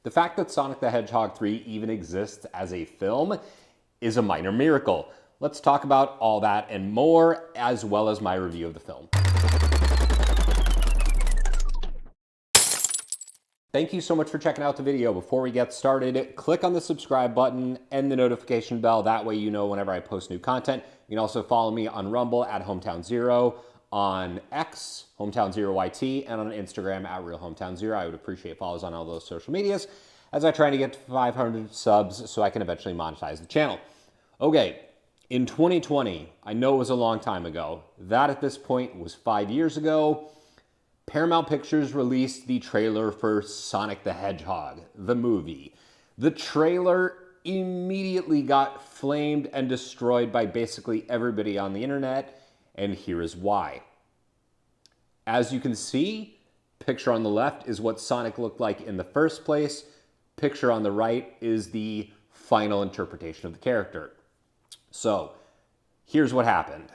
The fact that Sonic the Hedgehog 3 even exists as a film is a minor miracle. Let's talk about all that and more, as well as my review of the film. Thank you so much for checking out the video. Before we get started, click on the subscribe button and the notification bell. That way you know whenever I post new content. You can also follow me on Rumble at Hometown Zero, on X, Hometown Zero YT, and on Instagram at Real Hometown Zero. I would appreciate follows on all those social medias as I try to get to 500 subs so I can eventually monetize the channel. Okay, in 2020, I know it was a long time ago. That at this point was 5 years ago. Paramount Pictures released the trailer for Sonic the Hedgehog, the movie. The trailer immediately got flamed and destroyed by basically everybody on the internet, and here is why. As you can see, picture on the left is what Sonic looked like in the first place. Picture on the right is the final interpretation of the character. So, here's what happened.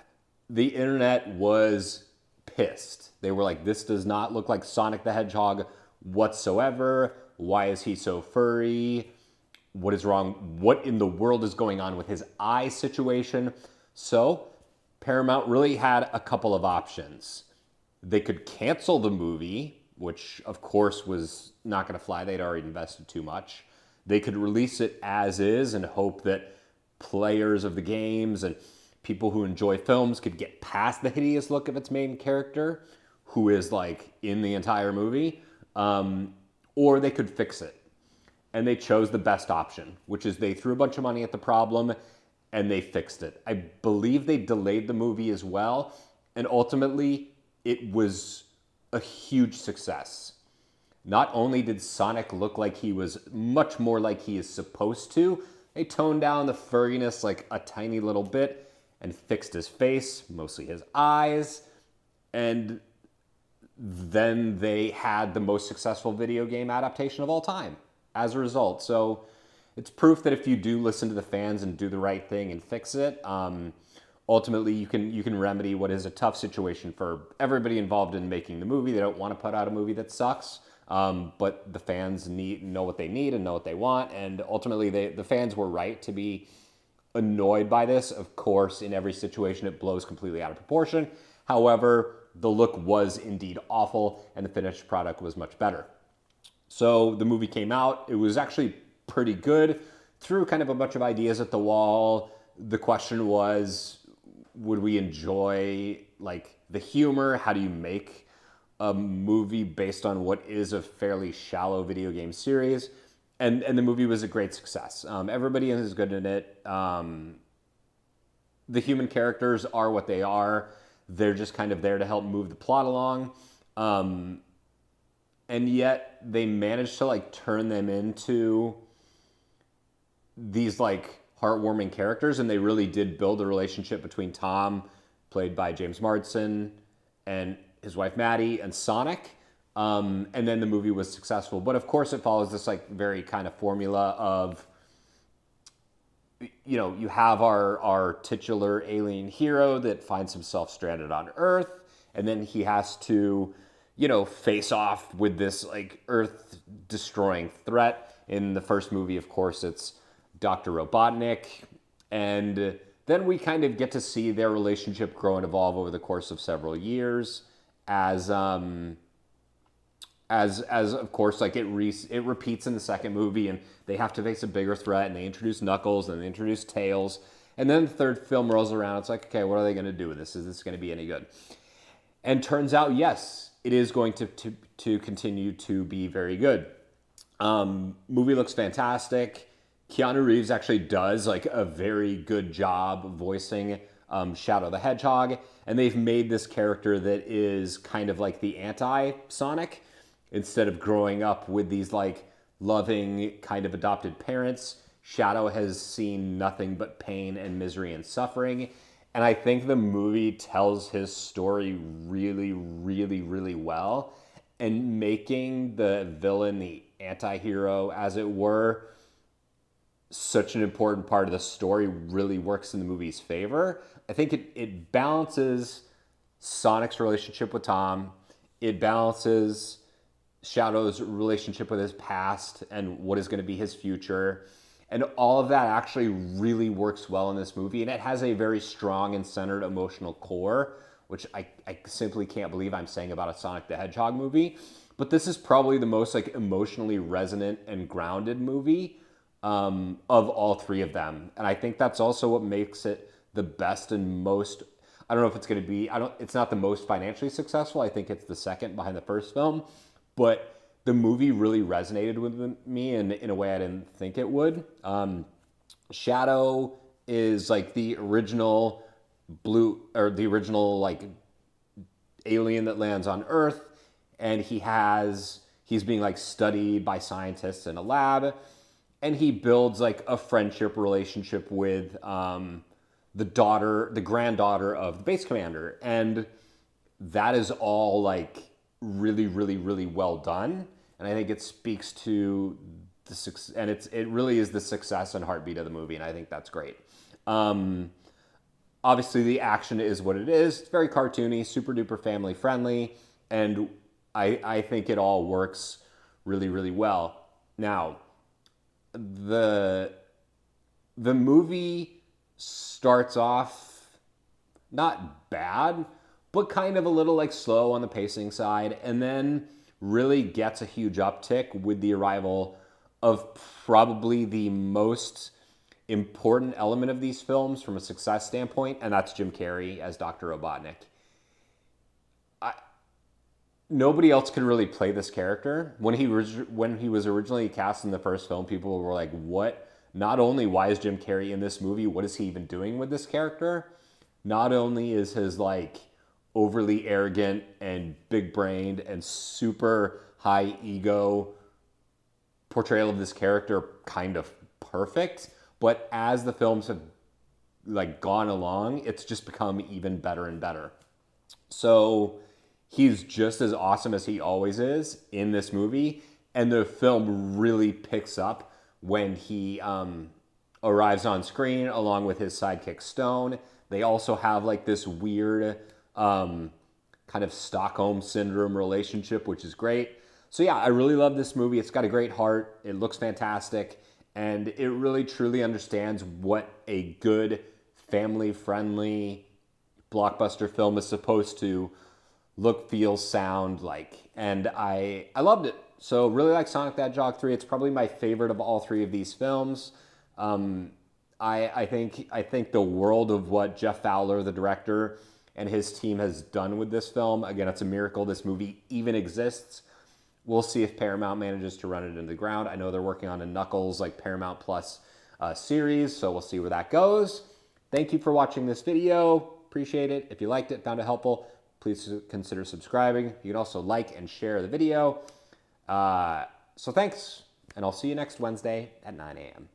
The internet was pissed. They were like, this does not look like Sonic the Hedgehog whatsoever. Why is he so furry? What is wrong? What in the world is going on with his eye situation? So, Paramount really had a couple of options. They could cancel the movie, which of course was not going to fly. They'd already invested too much. They could release it as is and hope that players of the games and people who enjoy films could get past the hideous look of its main character, who is like in the entire movie, or they could fix it. And they chose the best option, which is they threw a bunch of money at the problem and they fixed it. I believe they delayed the movie as well, and ultimately it was a huge success. Not only did Sonic look like he was much more like he is supposed to, they toned down the furriness like a tiny little bit and fixed his face, mostly his eyes, and then they had the most successful video game adaptation of all time as a result. So it's proof that if you do listen to the fans and do the right thing and fix it, ultimately you can remedy what is a tough situation for everybody involved in making the movie. They don't want to put out a movie that sucks, but the fans know what they need and know what they want, and ultimately the fans were right to be annoyed by this. Of course, in every situation it blows completely out of proportion. However, the look was indeed awful and the finished product was much better. So the movie came out. It was actually pretty good. Threw kind of a bunch of ideas at the wall. The question was, would we enjoy like the humor? How do you make a movie based on what is a fairly shallow video game series? And the movie was a great success. Everybody is good in it. The human characters are what they are. They're just kind of there to help move the plot along. And yet they managed to like turn them into these like heartwarming characters, and they really did build a relationship between Tom, played by James Marsden, and his wife Maddie, and Sonic. And then the movie was successful. But of course it follows this like very kind of formula of, you know, you have our titular alien hero that finds himself stranded on Earth, and then he has to, you know, face off with this like Earth destroying threat. In the first movie, of course, it's Dr. Robotnik, and then we kind of get to see their relationship grow and evolve over the course of several years as of course, like it repeats in the second movie, and they have to face a bigger threat, and they introduce Knuckles, and they introduce Tails, and then the third film rolls around. It's like, okay, what are they going to do with this? Is this going to be any good? And turns out, yes, it is going to continue to be very good. Movie looks fantastic. Keanu Reeves actually does like a very good job voicing Shadow the Hedgehog, and they've made this character that is kind of like the anti-Sonic. Instead of growing up with these like loving kind of adopted parents, Shadow has seen nothing but pain and misery and suffering. And I think the movie tells his story really, really, really well. And making the villain, the anti-hero, as it were, such an important part of the story really works in the movie's favor. I think it balances Sonic's relationship with Tom. It balances Shadow's relationship with his past and what is going to be his future. And all of that actually really works well in this movie. And it has a very strong and centered emotional core, which I simply can't believe I'm saying about a Sonic the Hedgehog movie. But this is probably the most like emotionally resonant and grounded movie of all three of them. And I think that's also what makes it the best and most, I don't know if it's going to be, it's not the most financially successful. I think it's the second behind the first film. But the movie really resonated with me in a way I didn't think it would. Shadow is like the original like alien that lands on Earth, and he's being like studied by scientists in a lab, and he builds like a friendship relationship with the granddaughter of the base commander, and that is all like really, really, really well done. And I think it speaks to the success, and it really is the success and heartbeat of the movie, and I think that's great. Obviously, the action is what it is. It's very cartoony, super duper family friendly, and I think it all works really, really well. Now, the movie starts off not bad, but kind of a little like slow on the pacing side, and then really gets a huge uptick with the arrival of probably the most important element of these films from a success standpoint, and that's Jim Carrey as Dr. Robotnik. Nobody else could really play this character. When he was originally cast in the first film, people were like, what? Not only why is Jim Carrey in this movie, what is he even doing with this character? Not only is his like overly arrogant and big-brained and super high ego portrayal of this character kind of perfect, but as the films have like gone along, it's just become even better and better. So he's just as awesome as he always is in this movie, and the film really picks up when he arrives on screen along with his sidekick Stone. They also have like this weird kind of Stockholm Syndrome relationship, which is great. So yeah, I really love this movie. It's got a great heart. It looks fantastic. And it really truly understands what a good family-friendly blockbuster film is supposed to look, feel, sound like. And I loved it. So really like Sonic the Hedgehog 3. It's probably my favorite of all three of these films. I think the world of what Jeff Fowler, the director, and his team has done with this film. Again, it's a miracle this movie even exists. We'll see if Paramount manages to run it into the ground. I know they're working on a Knuckles like Paramount Plus series, so we'll see where that goes. Thank you for watching this video. Appreciate it. If you liked it, found it helpful, please consider subscribing. You can also like and share the video. So thanks, and I'll see you next Wednesday at 9 a.m.